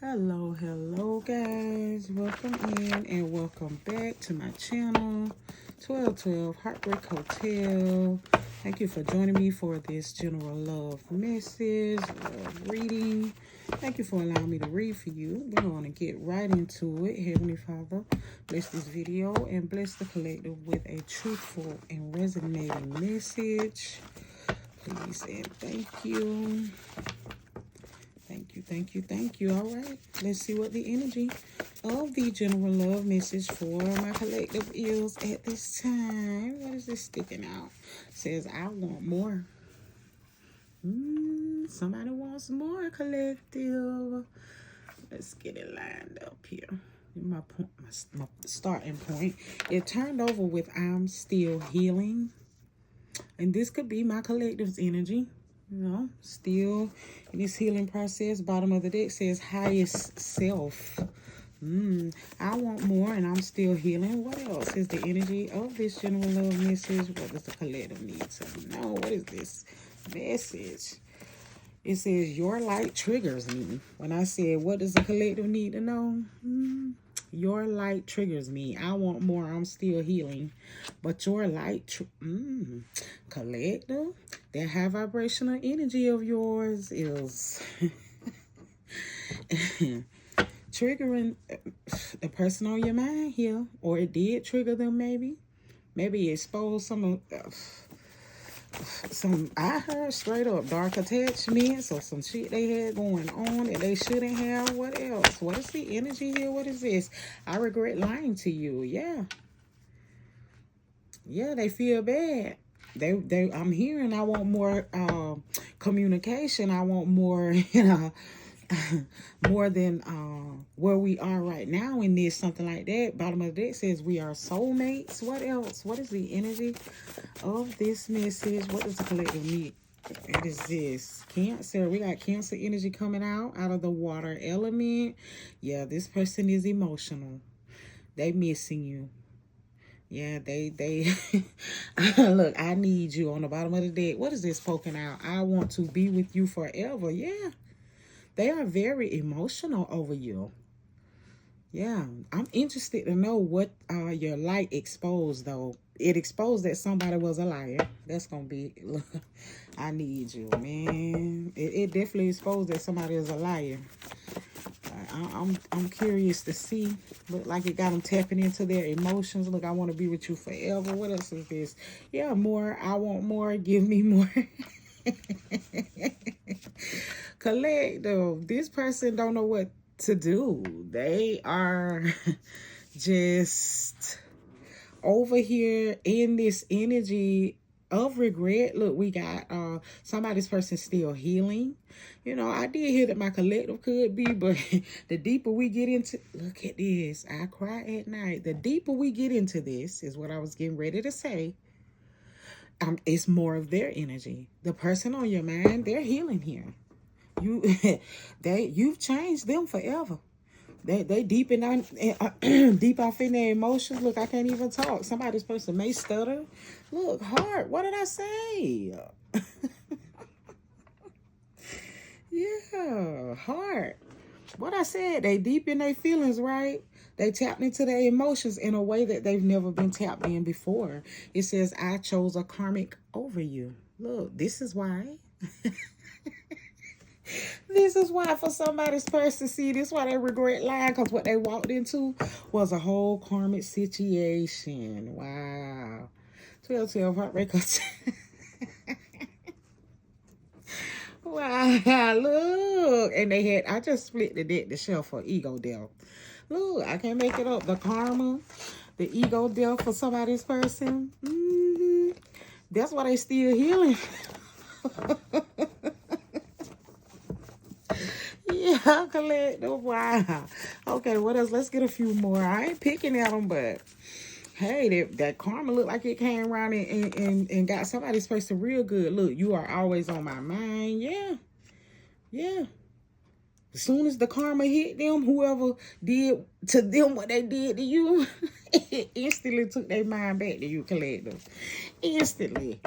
Hello guys, welcome in and welcome back to my channel 1212 Heartbreak Hotel. Thank you for joining me for this general love message, love reading. Thank you for allowing me to read for you. We're going to get right into it. Heavenly Father, bless this video and bless the collective with a truthful and resonating message. Please and thank you. Thank you. All right, let's see what the energy of the general love message for my collective is at this time. What is this sticking out? It says, I want more. Somebody wants more, collective. Let's get it lined up here. My starting point. It turned over with I'm still healing. And this could be my collective's energy. You know, still in this healing process. Bottom of the deck says highest self. I want more and I'm still healing. What else is the energy of this general love message? What does the collective need to know? What is this message? It says your light triggers me. When I said what does the collective need to know? Your light triggers me. I want more. I'm still healing. But your light, collective, that high vibrational energy of yours is triggering the person on your mind here. Or it did trigger them maybe. Maybe expose some I heard straight up dark attachments or some shit they had going on that they shouldn't have. What else? What is the energy here? What is this? I regret lying to you. Yeah, they feel bad. I'm hearing I want more communication. I want more, more than where we are right now in this, something like that. Bottom of the deck says we are soulmates. What else? What is the energy of this message? What does the collective need? What is this? Cancer. We got Cancer energy coming out of the water element. Yeah, this person is emotional. They missing you. Yeah, they look, I need you on the bottom of the deck. What is this poking out? I want to be with you forever. Yeah. They are very emotional over you. Yeah, I'm interested to know what your light exposed, though. It exposed that somebody was a liar. That's going to be, look, I need you, man. It definitely exposed that somebody is a liar. I'm curious to see. Look like it got them tapping into their emotions. Look, I want to be with you forever. What else is this? Yeah, more. I want more. Give me more. Collective. This person don't know what to do. They are just over here in this energy of regret. Look, we got somebody's person still healing. You know, I did hear that my collective could be, but the deeper we get into, look at this, I cry at night. The deeper we get into this is what I was getting ready to say. It's more of their energy. The person on your mind, they're healing here. You've changed them forever. They deep in deep off in their emotions. Look, I can't even talk. Somebody's person may stutter. Look, heart. What did I say? Yeah, heart. What I said, they deep in their feelings, right? They tapped into their emotions in a way that they've never been tapped in before. It says, I chose a karmic over you. Look, this is why. This is why for somebody's person, see, this is why they regret lying, because what they walked into was a whole karmic situation. Wow. 12 Heartbreak. Wow, look. And they had, I just split the deck to show for ego death. Look, I can't make it up. The karma, the ego death for somebody's person. That's why they still healing. Yeah, collective. Wow. Okay, what else? Let's get a few more. I ain't picking at them, but hey, that karma looked like it came around and got somebody's person real good. Look, you are always on my mind. Yeah. As soon as the karma hit them, whoever did to them what they did to you, it instantly took their mind back to you, collective. Instantly.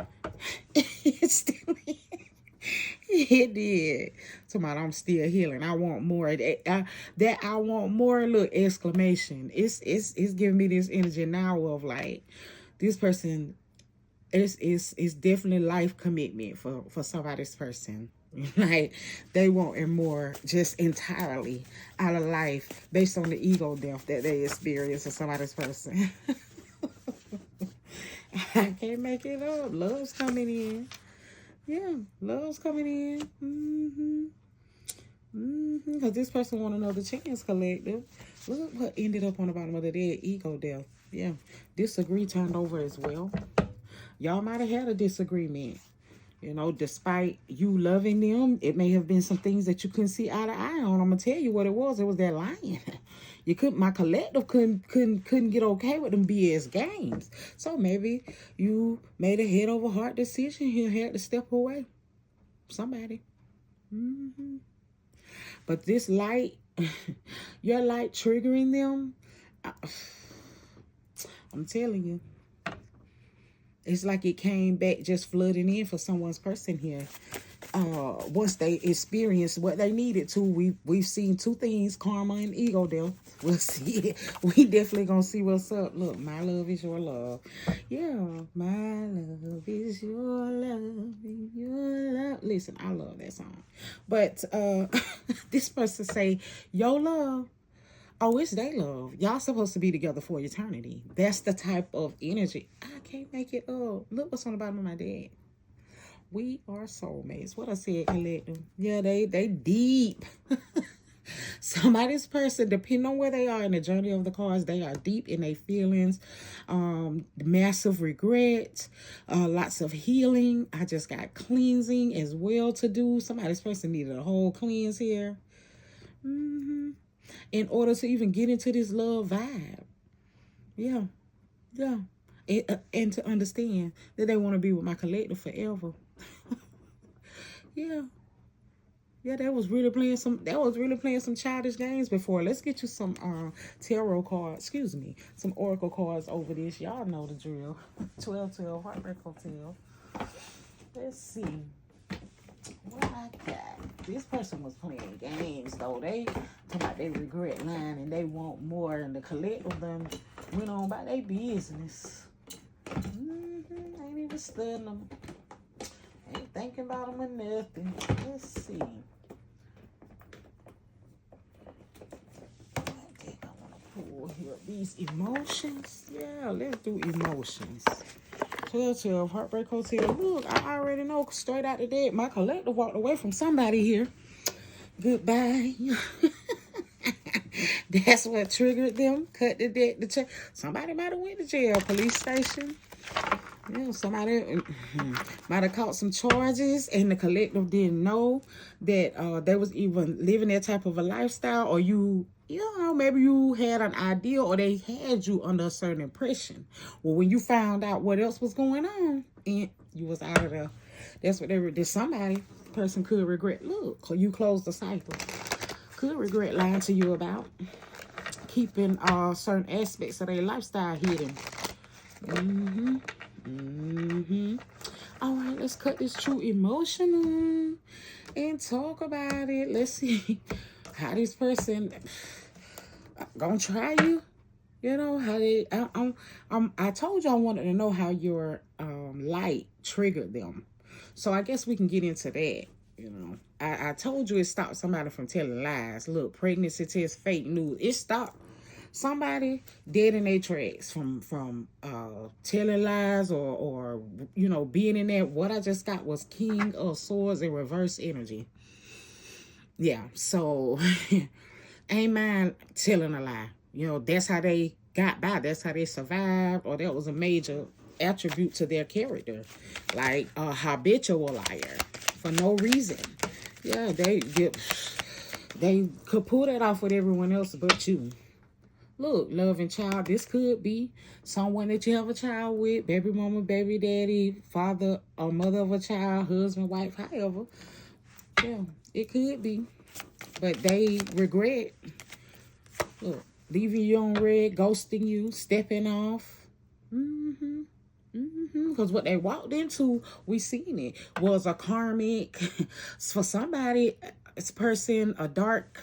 It did. Somebody, I'm still healing. I want more. That I want more. Look, exclamation. It's giving me this energy now of like this person. It's definitely life commitment for somebody's person. Like they want more just entirely out of life based on the ego death that they experience for somebody's person. I can't make it up. Love's coming in. Yeah, love's coming in. Because this person want another chance, collective. Look what ended up on the bottom of the dead, ego death. Yeah, disagree turned over as well. Y'all might have had a disagreement. You know, despite you loving them, it may have been some things that you couldn't see eye to eye on. I'm gonna tell you what it was. It was that lying. You couldn't. My collective couldn't get okay with them BS games. So maybe you made a head over heart decision. You had to step away. Somebody. But this light, your light triggering them. I'm telling you. It's like it came back just flooding in for someone's person here. Once they experienced what they needed to, we've seen two things: karma and ego death. We'll see it. We definitely gonna see what's up. Look, my love is your love. Yeah, my love is your love. Your love. Listen, I love that song. But this person say, your love. Oh, it's they love. Y'all supposed to be together for eternity. That's the type of energy. I can't make it up. Look what's on the bottom of my deck. We are soulmates. What I said, collective. Yeah, they deep. Somebody's person, depending on where they are in the journey of the cards, they are deep in their feelings. Massive regret. Lots of healing. I just got cleansing as well to do. Somebody's person needed a whole cleanse here. In order to even get into this love vibe. Yeah. And to understand that they want to be with my collective forever. Yeah, that was really playing some childish games before. Let's get you some tarot cards, some oracle cards over this. Y'all know the drill. 1212 Heartbreak Hotel. Let's see what I got. This person was playing games though. They talking about they regret lying and they want more, and the collective them went on by their business. Ain't even studying them. Ain't thinking about them or nothing. Let's see. I think I want to pull here these emotions. Yeah, let's do emotions. 1212 Heartbreak Hotel. Look, I already know straight out the dead. My collective walked away from somebody here. Goodbye. That's what triggered them. Cut the debt. Somebody might have went to jail. Police station. Yeah, somebody might have caught some charges, and the collective didn't know that they was even living that type of a lifestyle, or you know, maybe you had an idea, or they had you under a certain impression. Well, when you found out what else was going on, and you was out of there. That's what they were. Somebody person could regret. Look, you closed the cycle. Could regret lying to you about keeping certain aspects of their lifestyle hidden. All right, let's cut this true emotional and talk about it. Let's see how this person gonna try you. You know how they. I told you I wanted to know how your light triggered them, so I guess we can get into that. You know, I told you it stopped somebody from telling lies. Look, pregnancy test, fake news. It stopped somebody dead in their tracks from telling lies or you know, being in that. What I just got was King of Swords in reverse energy. Yeah, so ain't mind telling a lie. You know, that's how they got by. That's how they survived, or that was a major attribute to their character, like a habitual liar for no reason. Yeah, they could pull that off with everyone else but you. Look, loving child, this could be someone that you have a child with, baby mama, baby daddy, father or mother of a child, husband, wife, however. Yeah, it could be. But they regret, look, leaving you on red, ghosting you, stepping off. Because what they walked into, we seen it, was a karmic, for somebody, it's a person, a dark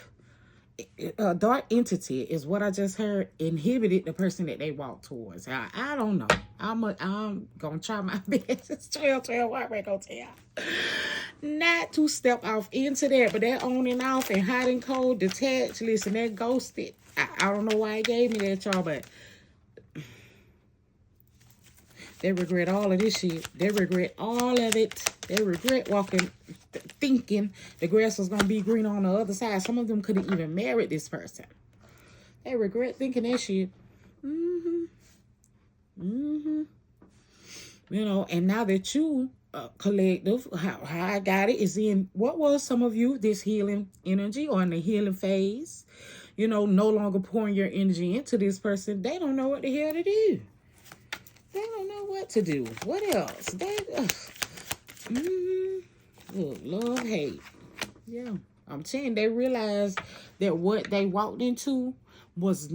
entity is what I just heard, inhibited the person that they walk towards. I don't know. I'm gonna try my best. Trail, Heartbreak Hotel. Not to step off into that, but that on and off and hot and cold, detached. Listen, that ghosted. I don't know why it gave me that, y'all, but they regret all of this shit. They regret all of it. They regret thinking the grass was going to be green on the other side. Some of them could have even married this person. They regret thinking that shit. You know, and now that you, collective, how I got it is in, what was some of you, this healing energy or in the healing phase, you know, no longer pouring your energy into this person. They don't know what the hell to do. They don't know what to do. What else? Look, love, hate. Yeah. I'm saying they realized that what they walked into was,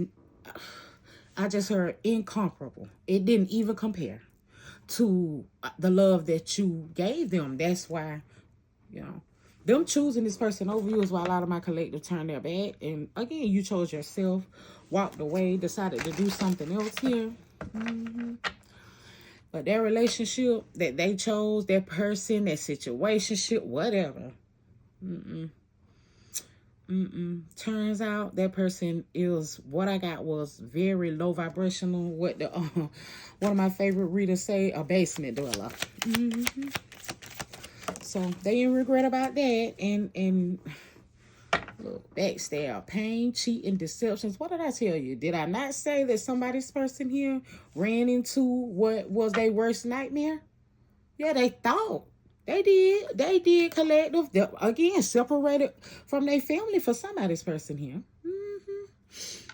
I just heard, incomparable. It didn't even compare to the love that you gave them. That's why, you know, them choosing this person over you is why a lot of my collective turned their back. And again, you chose yourself, walked away, decided to do something else here. But their relationship that they chose, that person, that situationship, whatever. Turns out that person is, what I got was very low vibrational. What the one of my favorite readers say, a basement dweller. So they didn't regret about that. And look, backstab, pain, cheating, deceptions. What did I tell you? Did I not say that somebody's person here ran into what was their worst nightmare? Yeah, they thought. They did collective. Again, separated from their family for somebody's person here.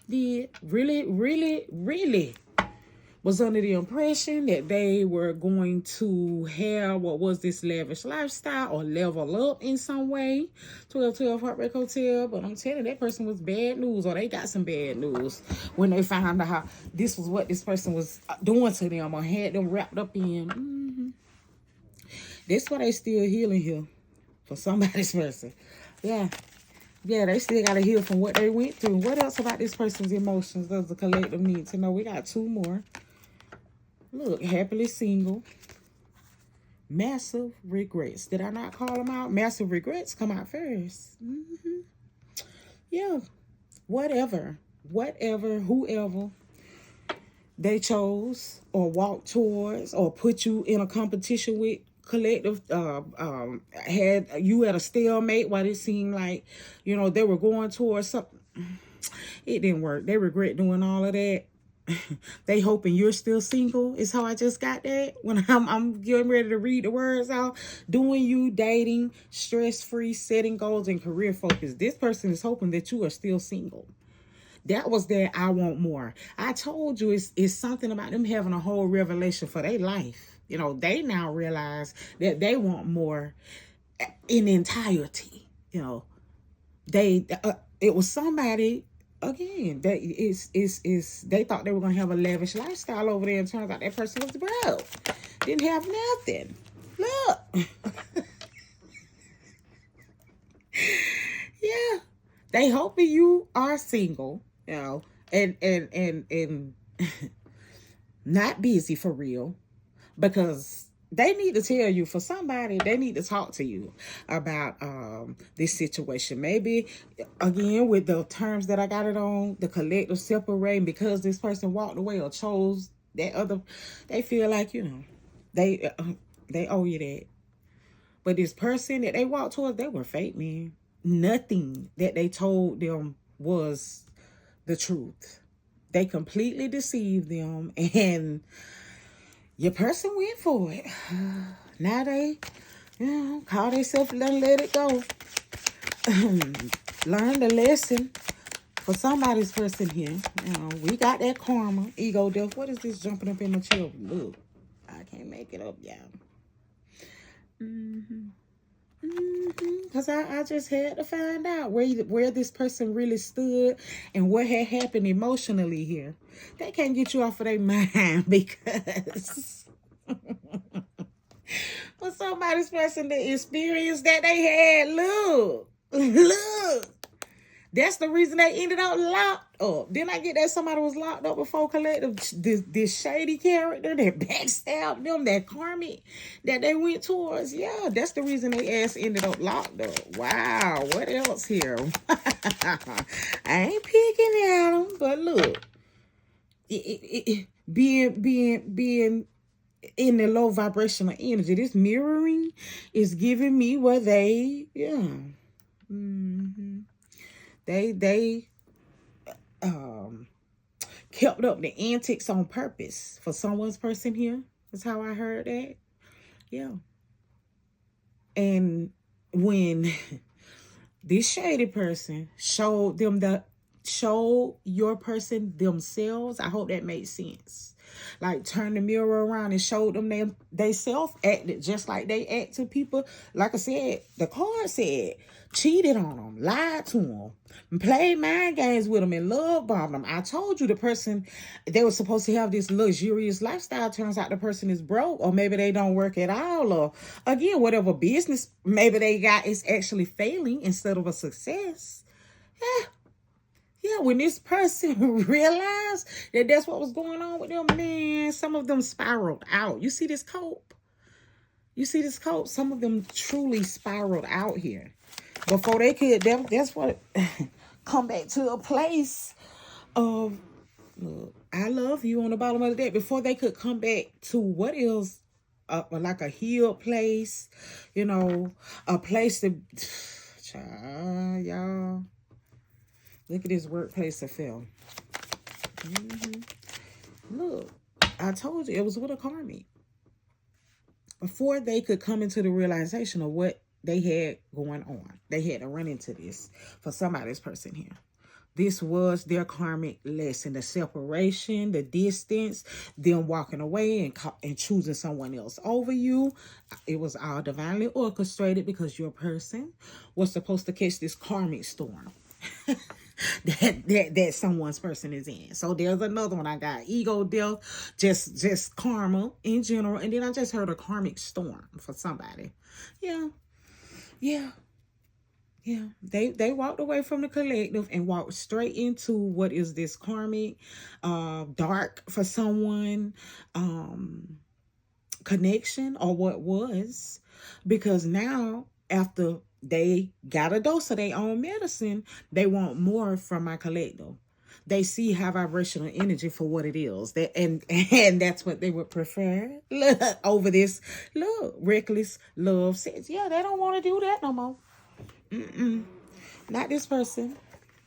Did really was under the impression that they were going to have what was this lavish lifestyle or level up in some way. 1212 Heartbreak Hotel. But I'm telling you, that person was bad news, or they got some bad news when they found out how this was what this person was doing to them or had them wrapped up in. That's why they still healing here for somebody's person. Yeah, they still got to heal from what they went through. What else about this person's emotions does the collective need to know? We got two more. Look, happily single. Massive regrets. Did I not call them out? Massive regrets come out first. Yeah, whatever, whoever they chose or walked towards or put you in a competition with, collective, had you at a stalemate while it seemed like, you know, they were going towards something. It didn't work. They regret doing all of that. They hoping you're still single is how I just got that when I'm getting ready to read the words out. Doing you, dating, stress-free, setting goals, and career focus. This person is hoping that you are still single. That was their I want more. I told you it's something about them having a whole revelation for their life. You know, they now realize that they want more in entirety. You know, it was somebody, again, that they thought they were gonna have a lavish lifestyle over there, and turns out that person was broke, didn't have nothing. Look. Yeah, they hoping you are single, you know, and not busy for real, because they need to tell you, for somebody, they need to talk to you about this situation. Maybe, again, with the terms that I got it on, the collective separating because this person walked away or chose that other, they feel like, you know, they owe you that. But this person that they walked towards, they were fake, man. Nothing that they told them was the truth. They completely deceived them, and your person went for it. Now they, you know, call themselves and let it go. Learn the lesson for somebody's person here. You know, we got that karma, ego death. What is this jumping up in my chair? Look, I can't make it up, y'all. Because I just had to find out where this person really stood and what had happened emotionally here. They can't get you off of their mind because For somebody's person to experience that they had, look, look. That's the reason they ended up locked up. Then I get that somebody was locked up before collective. This shady character that backstabbed them, that karmic that they went towards. Yeah, that's the reason they ass ended up locked up. Wow, what else here? I ain't picking at them, but look, being in the low vibrational energy, this mirroring is giving me what they, yeah. Mm-hmm. They kept up the antics on purpose for someone's person here. That's how I heard that. Yeah. And when this shady person showed your person themselves, I hope that made sense. Like turn the mirror around and showed them they self acted just like they act to people. Like I said, the card said, cheated on them, lied to them, played mind games with them, and love bombed them. I told you the person, they were supposed to have this luxurious lifestyle. Turns out the person is broke, or maybe they don't work at all, or again, whatever business maybe they got is actually failing instead of a success. Yeah, when this person realized that that's what was going on with them, man, some of them spiraled out. You see this cope? You see this cope? Some of them truly spiraled out here. Before they could, that's what, come back to a place of, look, I love you on the bottom of the deck. Before they could come back to what is like a healed place, you know, a place to, child, y'all. Look at this workplace affair. Look, I told you it was with a karmic. Before they could come into the realization of what they had going on, they had to run into this for somebody's person here. This was their karmic lesson, the separation, the distance, them walking away and choosing someone else over you. It was all divinely orchestrated because your person was supposed to catch this karmic storm. that someone's person is in. So there's another one I got. Ego, death, just karma in general. And then I just heard a karmic storm for somebody. Yeah. They walked away from the collective and walked straight into what is this karmic, dark for someone, connection, or what was. Because now, after they got a dose of their own medicine, they want more from my collective. They see high vibrational energy for what it is. And that's what they would prefer over this reckless love sex. Yeah, they don't want to do that no more. Not this person.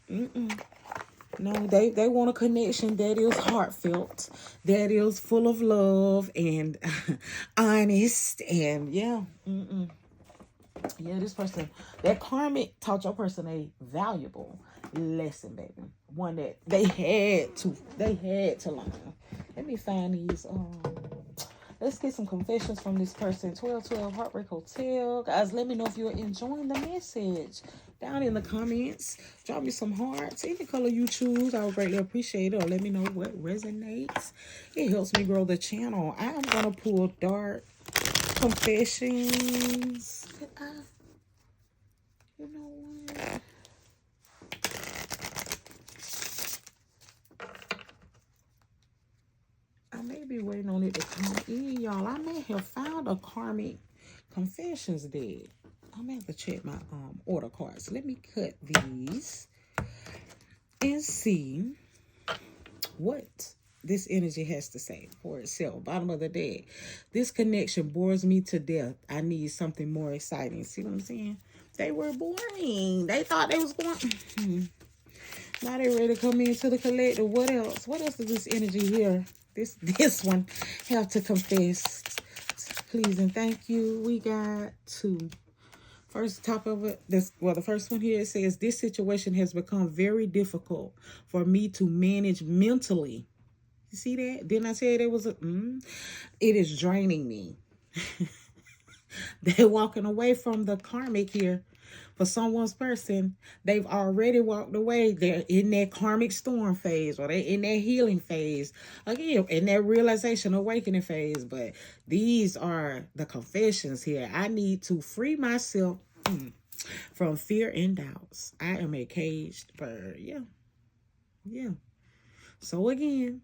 No, they want a connection that is heartfelt, that is full of love and honest, and yeah. Yeah, this person, that karmic taught your person a valuable lesson, baby. One that they had to learn. Let me find these. Let's get some confessions from this person. 1212 Heartbreak Hotel. Guys, let me know if you're enjoying the message. Down in the comments, drop me some hearts. Any color you choose, I would greatly appreciate it. Or let me know what resonates. It helps me grow the channel. I'm going to pull dark confessions. You know what? I may be waiting on it to come in, y'all. I may have found a karmic confessions deck. I'm gonna have to check my order cards. Let me cut these and see what this energy has to say for itself. Bottom of the deck. This connection bores me to death. I need something more exciting. See what I'm saying? They were boring. They thought they was going. Now they ready to come into the collective. What else? What else does this energy here? This one have to confess. Please and thank you. We got two. First, top of it, the first one here, it says, this situation has become very difficult for me to manage mentally. You see that? Didn't I say there was it is draining me. They're walking away from the karmic here. For someone's person, they've already walked away. They're in that karmic storm phase, or they're in that healing phase. Again, in that realization, awakening phase. But these are the confessions here. I need to free myself from fear and doubts. I am a caged bird. Yeah. Yeah. So again,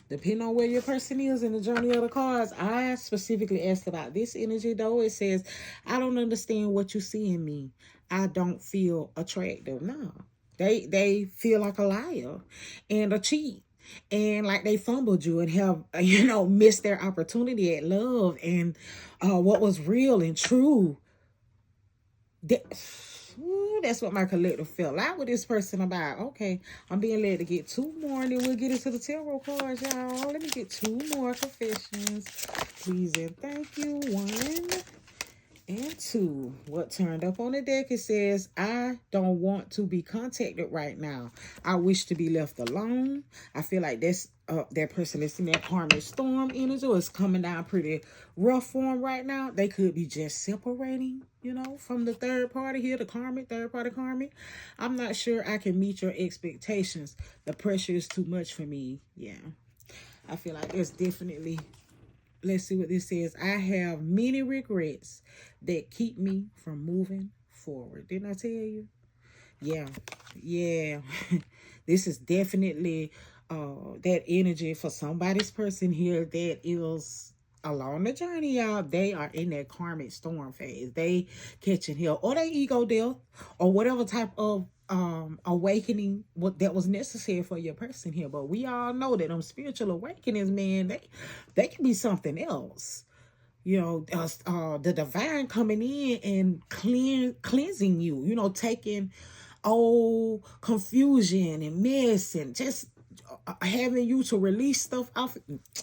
depending on where your person is in the journey of the cards, I specifically asked about this energy though. It says, I don't understand what you see in me. I don't feel attractive. No. They feel like a liar and a cheat. And like they fumbled you and have, missed their opportunity at love and what was real and true. That's what my collective felt. Like with this person about. Okay, I'm being led to get two more, and then we'll get into the tarot cards, y'all. Let me get two more confessions, please and thank you. 1 and 2. What turned up on the deck? It says, I don't want to be contacted right now. I wish to be left alone. I feel like that's that person is in that karmic storm energy is coming down pretty rough for them right now. They could be just separating, from the third party here, the karmic, third party karmic. I'm not sure I can meet your expectations. The pressure is too much for me. Yeah. I feel like it's definitely... Let's see what this says. I have many regrets that keep me from moving forward. Didn't I tell you? Yeah. Yeah. This is definitely that energy for somebody's person here that is along the journey, y'all. They are in that karmic storm phase. They catching hell or they ego death or whatever type of awakening that was necessary for your person here. But we all know that them spiritual awakenings, man, they can be something else. The divine coming in and cleansing you, taking old confusion and mess and just having you to release stuff off.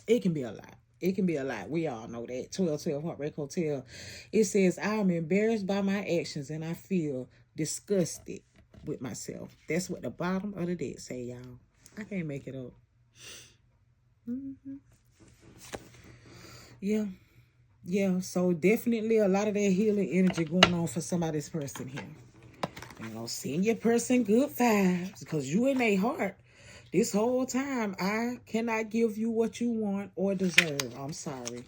It can be a lot. It can be a lot. We all know that. 1212 Heartbreak Hotel. It says, I am embarrassed by my actions and I feel disgusted with myself. That's what the bottom of the deck say, y'all. I can't make it up. Yeah. So definitely a lot of that healing energy going on for somebody's person here. Send your person good vibes because you in their heart. This whole time, I cannot give you what you want or deserve. I'm sorry.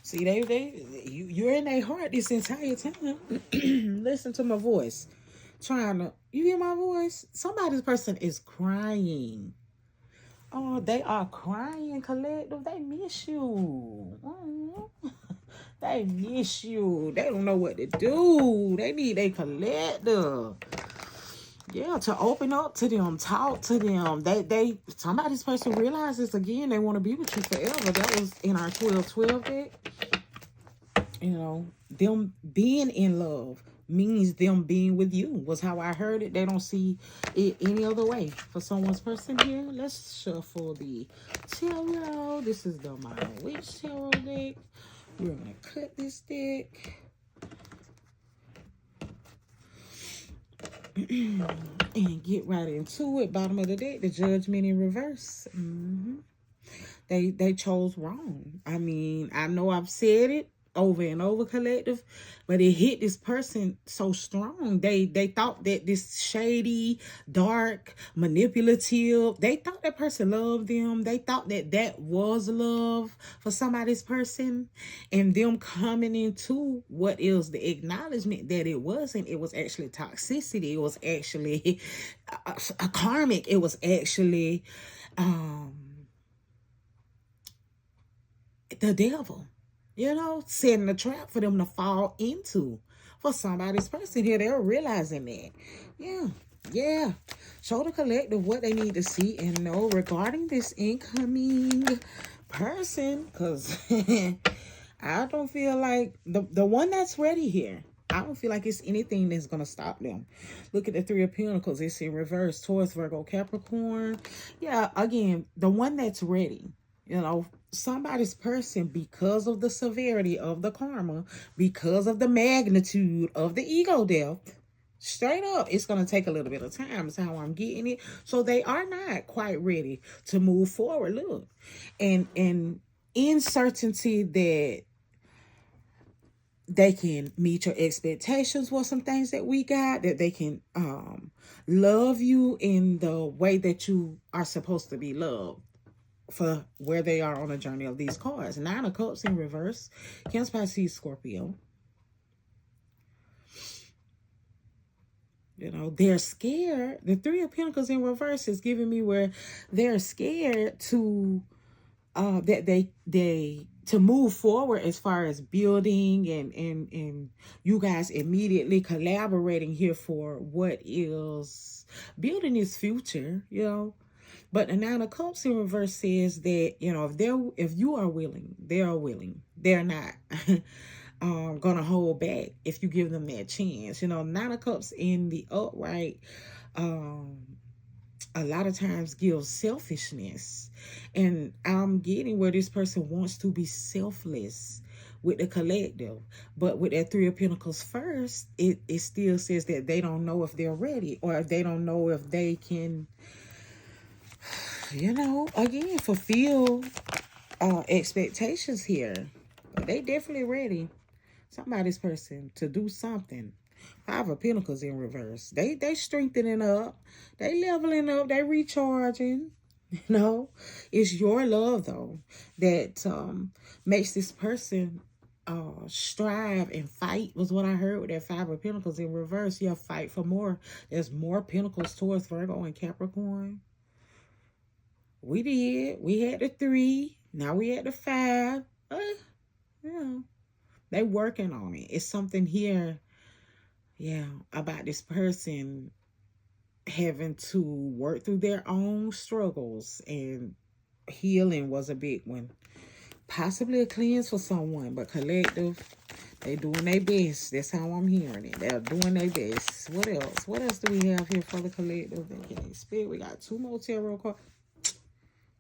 See, you're in their heart this entire time. Listen to my voice. You hear my voice? Somebody's person is crying. Oh, they are crying, collective. They miss you. They miss you. They don't know what to do. They need a collective. Yeah, to open up to them, talk to them. Somebody's person realizes again they want to be with you forever. That was in our 1212 deck. Them being in love means them being with you was how I heard it. They don't see it any other way. For someone's person here, let's shuffle the tarot. This is the Mind Witch tarot deck. We're gonna cut this deck. And get right into it. Bottom of the deck, the Judgment in reverse. They chose wrong. I mean, I know I've said it over and over, collective, but it hit this person so strong. They thought that this shady, dark, manipulative, they thought that person loved them. They thought that was love for somebody's person, and them coming into what is the acknowledgement that it wasn't. It was actually toxicity. It was actually a karmic. It was actually the devil. Setting a trap for them to fall into. For somebody's person here, they're realizing that. Yeah. Show the collective what they need to see and know regarding this incoming person. Because I don't feel like the one that's ready here, I don't feel like it's anything that's going to stop them. Look at the Three of Pentacles. It's in reverse. Taurus, Virgo, Capricorn. Yeah, again, the one that's ready. Somebody's person, because of the severity of the karma, because of the magnitude of the ego death, straight up, it's going to take a little bit of time. Is how I'm getting it. So they are not quite ready to move forward. Look, and uncertainty that they can meet your expectations for some things that we got, that they can love you in the way that you are supposed to be loved for where they are on the journey of these cards. Nine of Cups in reverse, Cancer, Pisces, Scorpio. You know, they're scared. The Three of Pentacles in reverse is giving me where they're scared to that they to move forward as far as building and you guys immediately collaborating here for what is building this future, you know. But the Nine of Cups in reverse says that, you know, if you are willing, they are willing. They're not gonna hold back if you give them that chance. You know, Nine of Cups in the upright a lot of times gives selfishness. And I'm getting where this person wants to be selfless with the collective. But with that Three of Pentacles first, it still says that they don't know if they're ready, or if they don't know if they can, you know, again, fulfill expectations here. But they definitely ready. Somebody's person to do something. Five of Pentacles in reverse. They strengthening up. They leveling up. They recharging. You know, it's your love though that makes this person strive and fight, was what I heard with that Five of Pentacles in reverse. Yeah, fight for more. There's more Pentacles towards Virgo and Capricorn. We did. We had the 3. Now we had the 5. Yeah. They working on it. It's something here, yeah, about this person having to work through their own struggles, and healing was a big one. Possibly a cleanse for someone, but collective, they doing their best. That's how I'm hearing it. They're doing their best. What else? What else do we have here for the collective? Okay, Spirit, we got 2 more tarot cards.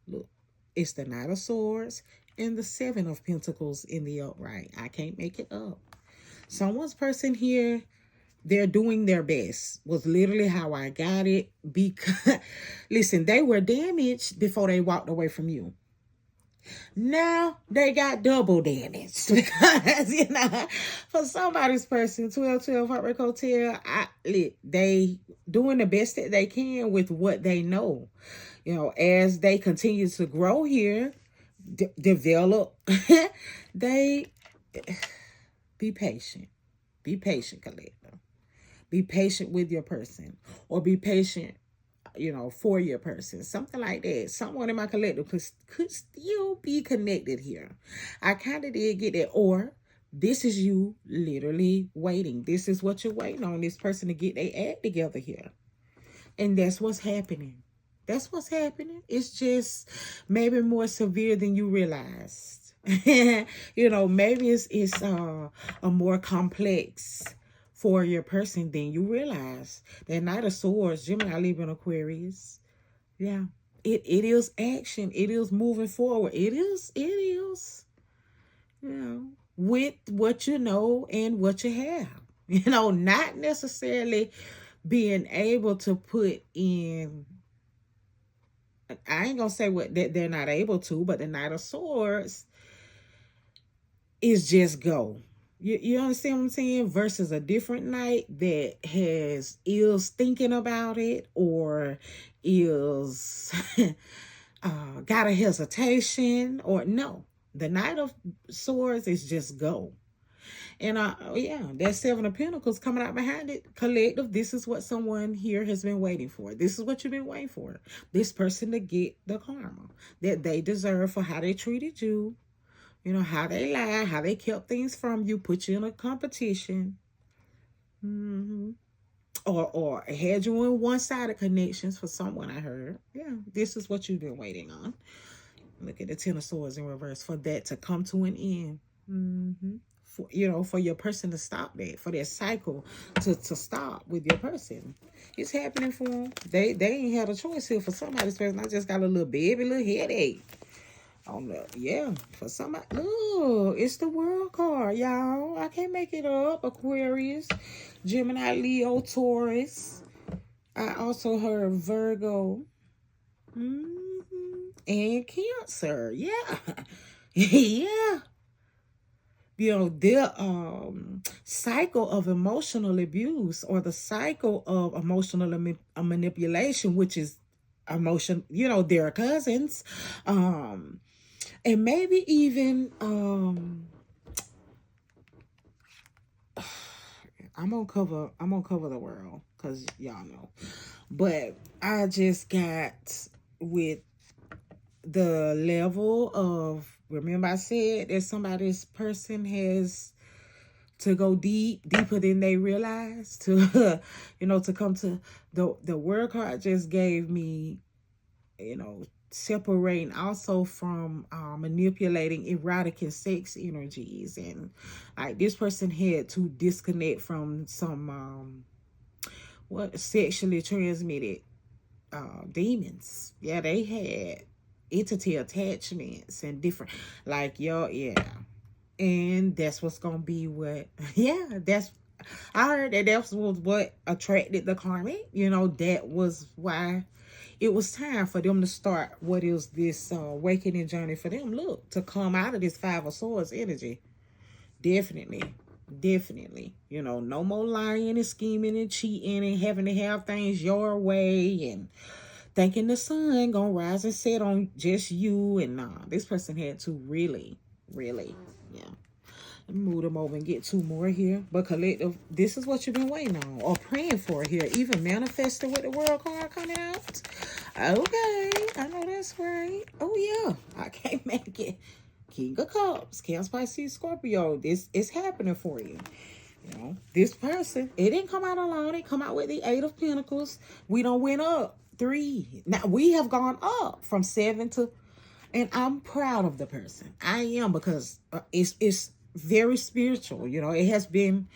Look, it's the Knight of Swords and the Seven of Pentacles in the upright. I can't make it up. Someone's person here, they're doing their best, was literally how I got it. Because, listen, they were damaged before they walked away from you. Now they got double damaged. Because, you know, for somebody's person, 1212 Heartbreak Hotel, they doing the best that they can with what they know. You know, as they continue to grow here, develop, they be patient. Be patient, collector. Be patient with your person, or be patient, you know, for your person. Something like that. Someone in my collective could still be connected here. I kind of did get that. Or this is you literally waiting. This is what you're waiting on, this person to get their act together here. And that's what's happening. That's what's happening. It's just maybe more severe than you realized. You know, maybe it's a more complex for your person than you realize. That Knight of Swords, Gemini, Libra, and Aquarius. Yeah. It is action. It is moving forward. It is. You know, with what you know and what you have. You know, not necessarily being able to put in, I ain't gonna say what that they're not able to, but the Knight of Swords is just go. You understand what I'm saying? Versus a different knight that is thinking about it, or is got a hesitation, or no. The Knight of Swords is just go. And yeah, that Seven of Pentacles coming out behind it. Collective, this is what someone here has been waiting for. This is what you've been waiting for. This person to get the karma that they deserve for how they treated you. You know, how they lied, how they kept things from you, put you in a competition. Or had you in one-sided connections for someone, I heard. Yeah, this is what you've been waiting on. Look at the Ten of Swords in reverse, for that to come to an end. For, you know, for your person to stop that, for that cycle to stop with your person. It's happening for them. They ain't had a choice here. For somebody's person, I just got a little headache. Yeah, for somebody. Look, it's the World card, y'all. I can't make it up. Aquarius, Gemini, Leo, Taurus. I also heard Virgo. And Cancer. Yeah. Yeah. their cycle of emotional abuse, or the cycle of emotional manipulation, which is emotion, their cousins, and maybe even I'm gonna cover the world, because y'all know. But I just got with the level of, remember I said that somebody's person has to go deeper than they realize, to to come to the word card just gave me, separating also from manipulating erotic and sex energies. And like, this person had to disconnect from some what sexually transmitted demons. Yeah, they had entity attachments and different, like, yeah. And that's what's gonna be what yeah, that's, I heard that was what attracted the karmic. That was why it was time for them to start what is this awakening journey for them. Look, to come out of this Five of Swords energy. Definitely. No more lying and scheming and cheating and having to have things your way and thinking the sun gonna rise and set on just you. And nah, this person had to really, yeah. Let me move them over and get two more here. But collective, this is what you've been waiting on or praying for here. Even manifested with the world card coming out. Okay, I know that's right. Oh yeah, I can't make it. King of Cups, Cancer, Pisces, Scorpio. This is happening for you. This person, it didn't come out alone. It come out with the Eight of Pentacles. We don't went up 3. Now we have gone up from 7 to, and I'm proud of the person. I am, because it's very spiritual. It has been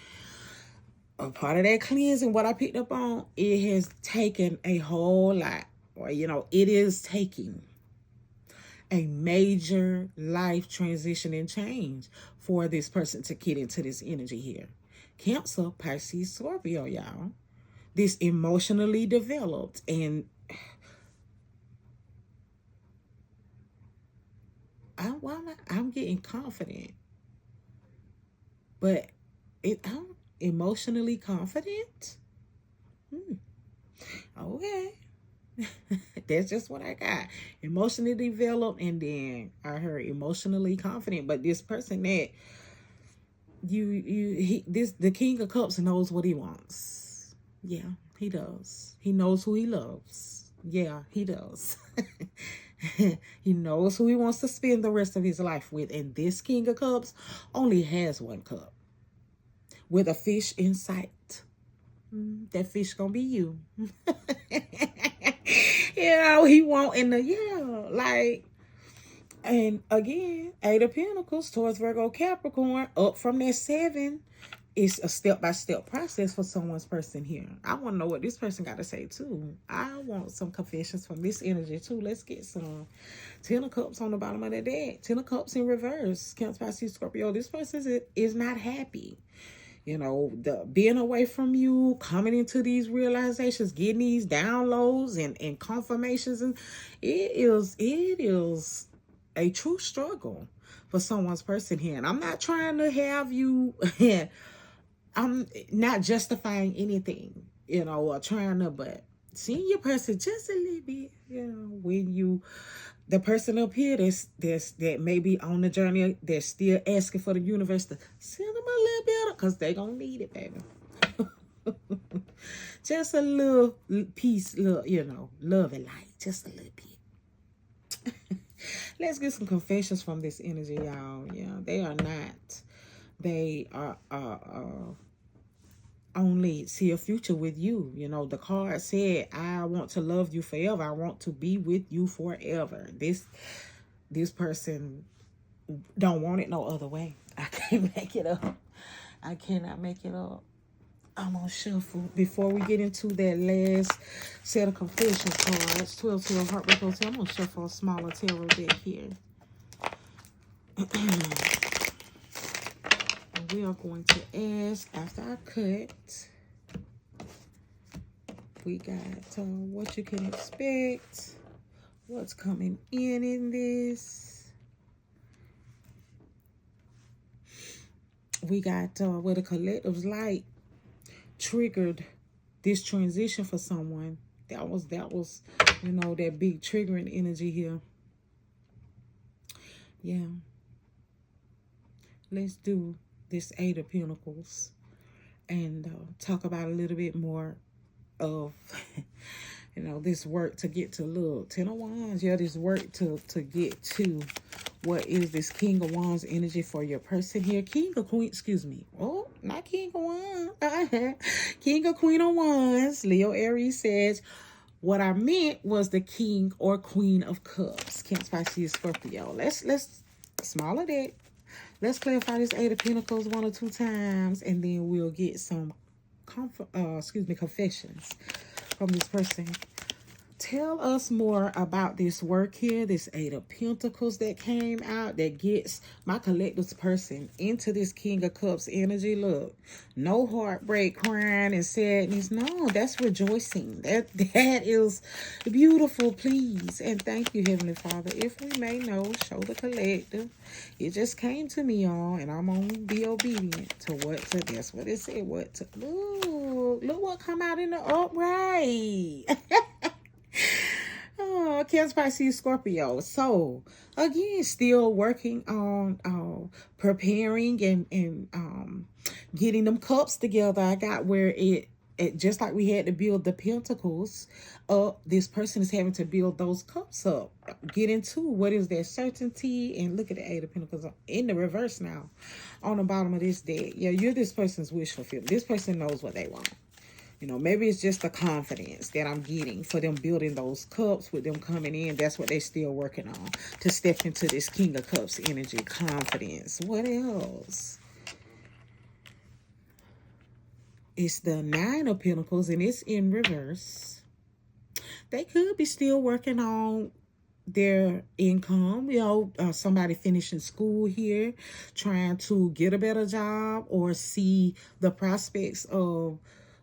a part of that cleansing. What I picked up on, it has taken a whole lot, or it is taking a major life transition and change for this person to get into this energy here. Cancer, Pisces, Scorpio, y'all. This emotionally developed, and I'm getting confident, but I'm emotionally confident. Okay. That's just what I got. Emotionally developed, and then I heard emotionally confident. But this person that the King of Cups knows what he wants. Yeah, he does. He knows who he loves. Yeah, he does. He knows who he wants to spend the rest of his life with. And this King of Cups only has one cup with a fish in sight. That fish gonna be you. He won't in the, like, and again, Eight of Pentacles towards Virgo, Capricorn, up from that 7. It's a step-by-step process for someone's person here. I want to know what this person got to say too. I want some confessions from this energy too. Let's get some. 10 of Cups on the bottom of the deck. 10 of Cups in reverse. Cancer, Pisces, Scorpio. This person is not happy. The being away from you, coming into these realizations, getting these downloads and confirmations, and it is a true struggle for someone's person here. And I'm not trying to have you I'm not justifying anything, or trying to, but seeing your person just a little bit, when the person up here that may be on the journey, they're still asking for the universe to send them a little bit, because they gonna need it, baby. Just a little piece, love and light, just a little bit. Let's get some confessions from this energy, y'all. Yeah, they are not. They are only see a future with you. The card said, I want to love you forever. I want to be with you forever. This person don't want it no other way. I can't make it up. I cannot make it up. I'm gonna shuffle before we get into that last set of confession cards. 12 Heartbreak Hotel. I'm gonna shuffle a smaller tarot deck here. We are going to ask, after I cut, we got what you can expect, what's coming in this. we got where the collective's light triggered this transition for someone. That was, you know, that big triggering energy here. Yeah. Let's do this Eight of Pentacles and talk about a little bit more of, you know, this work to get to look. Ten of Wands, yeah, this work to get to what is this King of Wands energy for your person here. King of Queen, excuse me. Oh, not King of Wands. King of Queen of Wands. Leo Aries says, what I meant was the King or Queen of Cups. Cancer, Pisces, Scorpio. Let's smaller that. Let's clarify this Eight of Pentacles 1 or 2 times, and then we'll get some confessions from this person. Tell us more about this work here, this Eight of Pentacles that came out, that gets my collective's person into this King of Cups energy. Look, no heartbreak, crying, and sadness. No, that's rejoicing. That is beautiful, please. And thank you, Heavenly Father. If we may know, show the collective. It just came to me, y'all, and I'm going to be obedient to that's what it said. Look what come out in the upright. Oh, Cancer, Pisces, Scorpio. So again, still working on preparing and getting them cups together. I got where it just like we had to build the pentacles up, this person is having to build those cups up. Get into what is their certainty, and look at the Eight of Pentacles in the reverse now on the bottom of this deck. Yeah, you're this person's wish fulfillment. This person knows what they want. You know, maybe it's just the confidence that I'm getting for them building those cups with them coming in. That's what they're still working on to step into this King of Cups energy. Confidence. What else? It's the Nine of Pentacles, and it's in reverse. They could be still working on their income. You know, somebody finishing school here, trying to get a better job, or see the prospects of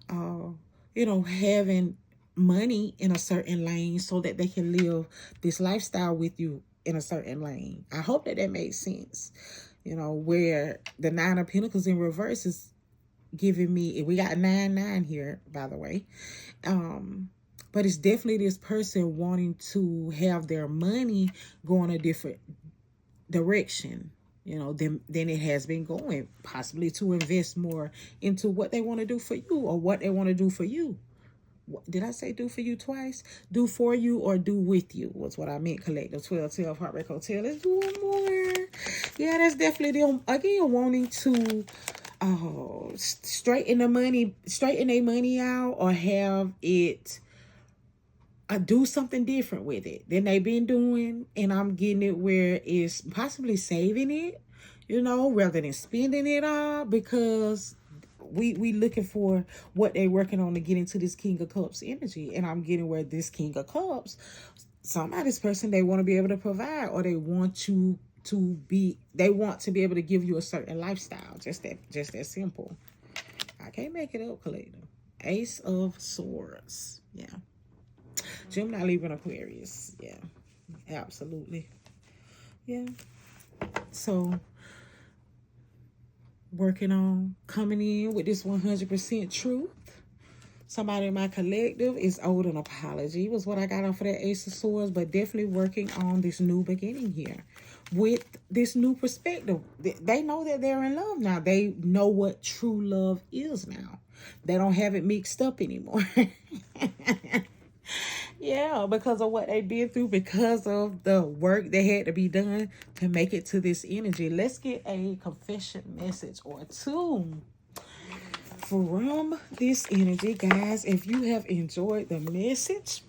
you know, having money in a certain lane so that they can live this lifestyle with you in a certain lane. I hope that makes sense. You know, where the Nine of Pentacles in reverse is giving me, we got 9-9 here, by the way. But it's definitely this person wanting to have their money go in a different direction, you know, than it has been going, possibly to invest more into what they want to do for you, or what they want to do for you. Did I say do for you twice? Do for you or do with you was what I meant. Collective 1212 Heartbreak Hotel. Let's do one more. Yeah, that's definitely them again wanting to straighten their money out, or have it do something different with it than they've been doing. And I'm getting it where it's possibly saving it, you know, rather than spending it all, because we looking for what they're working on to get into this King of Cups energy. And I'm getting where this King of Cups, somebody's person, they want to be able to provide, or they want to be able to give you a certain lifestyle. Just that simple. I can't make it up, collective. Ace of Swords. Yeah. Gemini, Libra, and Aquarius. Yeah, absolutely. Yeah. So, working on coming in with this 100% truth. Somebody in my collective is owed an apology, was what I got off of that Ace of Swords, but definitely working on this new beginning here with this new perspective. They know that they're in love now. They know what true love is now. They don't have it mixed up anymore. Yeah, because of what they've been through, because of the work that had to be done to make it to this energy. Let's get a confession message or two from this energy, guys. If you have enjoyed the message,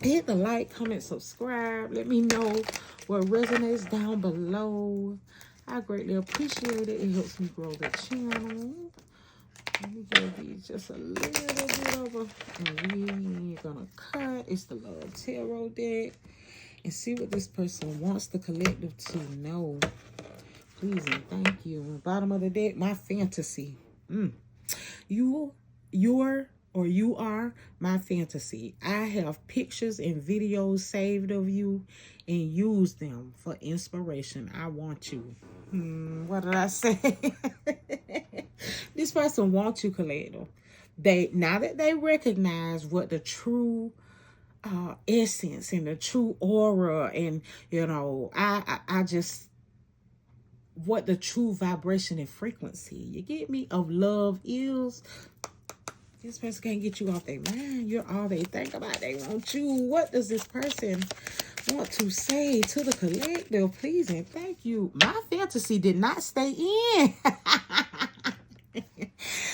hit the like, comment, subscribe. Let me know what resonates down below. I greatly appreciate it. It helps me grow the channel. Let me give these just a little bit of a, and we're gonna cut. It's the Love Tarot deck, and see what this person wants the collective to know. Please and thank you. Bottom of the deck, my fantasy. Your or you are my fantasy. I have pictures and videos saved of you and use them for inspiration. I want you. What did I say? This person wants you, Collective. They, now that they recognize what the true essence and the true aura, and I just, what the true vibration and frequency, you get me, of love is. This person can't get you off their mind. You're all they think about. They want you. What does this person want to say to the collective? Please and thank you. My fantasy did not stay in.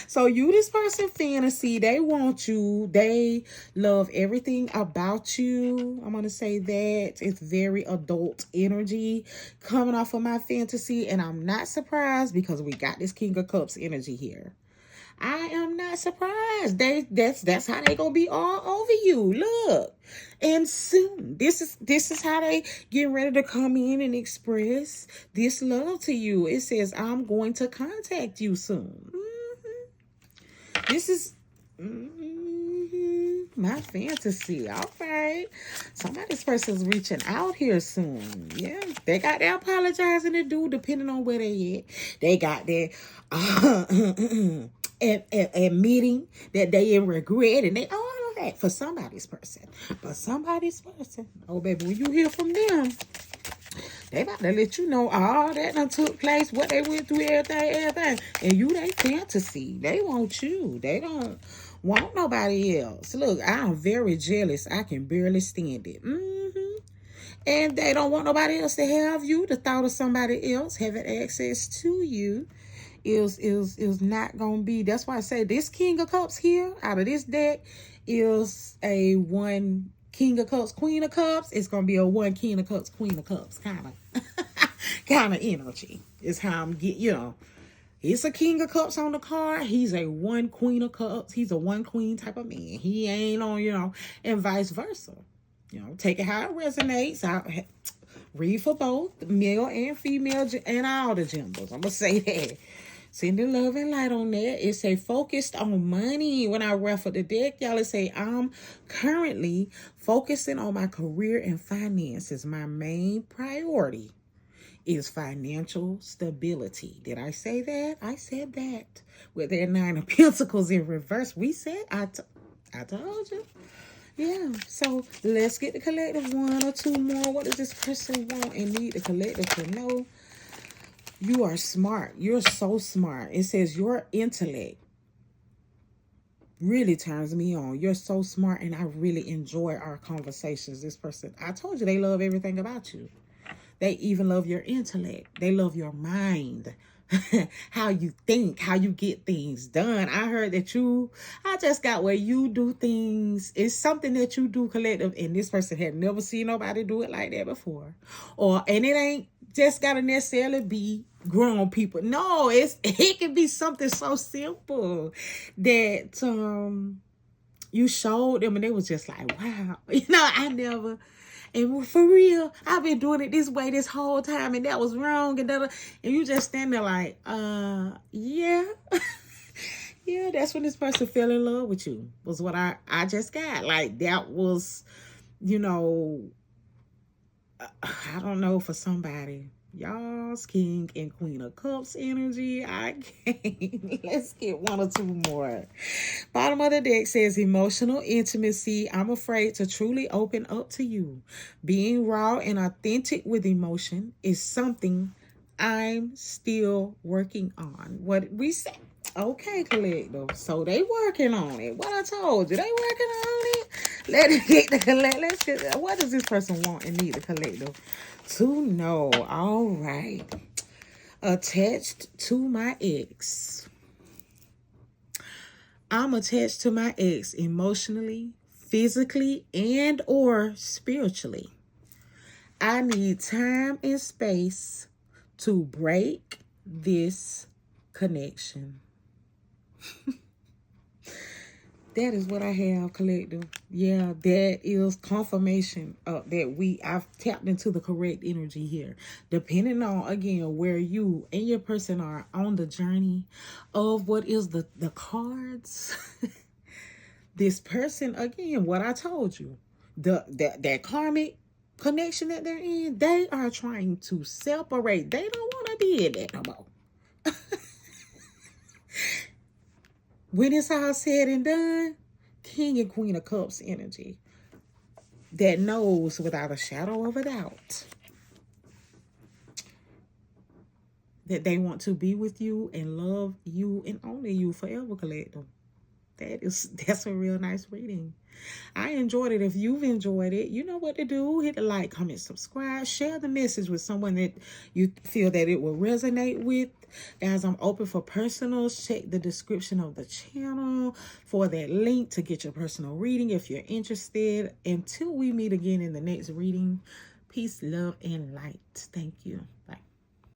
So you, this person fantasy, they want you. They love everything about you. I'm going to say that. It's very adult energy coming off of my fantasy. And I'm not surprised because we got this King of Cups energy here. I am not surprised. That's how they gonna be all over you. Look, and soon this is how they get ready to come in and express this love to you. It says, I'm going to contact you soon. This is my fantasy. All right, somebody's person's reaching out here soon. Yeah, they got their apologizing to do, depending on where they at. They got their admitting that they in regret, and they all of that for somebody's person. But somebody's person, oh baby, when you hear from them, they about to let you know all that done took place, what they went through, everything. And you, they fantasy. They want you. They don't want nobody else. Look, I'm very jealous. I can barely stand it. And they don't want nobody else to have you. The thought of somebody else having access to you is not gonna be. That's why I say this King of Cups here out of this deck is a one King of Cups, Queen of Cups. It's gonna be a one King of Cups, Queen of Cups kind of energy. Is how I'm get. It's a King of Cups on the card. He's a one Queen of Cups. He's a one Queen type of man. He ain't on, and vice versa. Take it how it resonates. I read for both male and female and all the genders. I'm gonna say that. Sending love and light on that. It say focused on money. When I refer the deck, y'all, it say I'm currently focusing on my career and finances. My main priority is financial stability. Did I say that? I said that. With their 9 of Pentacles in reverse. We said, I told you. Yeah, so let's get the collective one or two more. What does this person want and need the collective to know? You are smart. You're so smart. It says your intellect really turns me on. You're so smart, and I really enjoy our conversations. This person, I told you, they love everything about you. They even love your intellect. They love your mind. How you think, how you get things done. I heard that I just got where you do things. It's something that you do, collective, and this person had never seen nobody do it like that before. And it ain't just gotta necessarily be grown people. No, it can be something so simple that you showed them and they was just like, wow. I never. And for real, I've been doing it this way this whole time, and that was wrong. And you just stand there like, yeah. Yeah, that's when this person fell in love with you, was what I just got. Like, that was, I don't know, for somebody. Y'all's King and Queen of Cups energy. I can't. Let's get one or two more. Bottom of the deck says emotional intimacy. I'm afraid to truly open up to you. Being raw and authentic with emotion is something I'm still working on. What we say. Okay, collective. So they working on it. What I told you, they working on it. Let's get. What does this person want and need the collective to know? All right. Attached to my ex. I'm attached to my ex emotionally, physically, and or spiritually. I need time and space to break this connection. That is what I have, collective. Yeah, that is confirmation that I've tapped into the correct energy here. Depending on, again, where you and your person are on the journey of what is the cards. this person, again, what I told you, that karmic connection that they're in, they are trying to separate. They don't want to be in that no more. When it's all said and done, King and Queen of Cups energy that knows without a shadow of a doubt that they want to be with you and love you and only you forever, collective. That's a real nice reading. I enjoyed it. If you've enjoyed it, you know what to do. Hit the like, comment, subscribe, share the message with someone that you feel that it will resonate with. Guys, I'm open for personals. Check the description of the channel for that link to get your personal reading if you're interested. Until we meet again in the next reading, peace, love, and light. Thank you.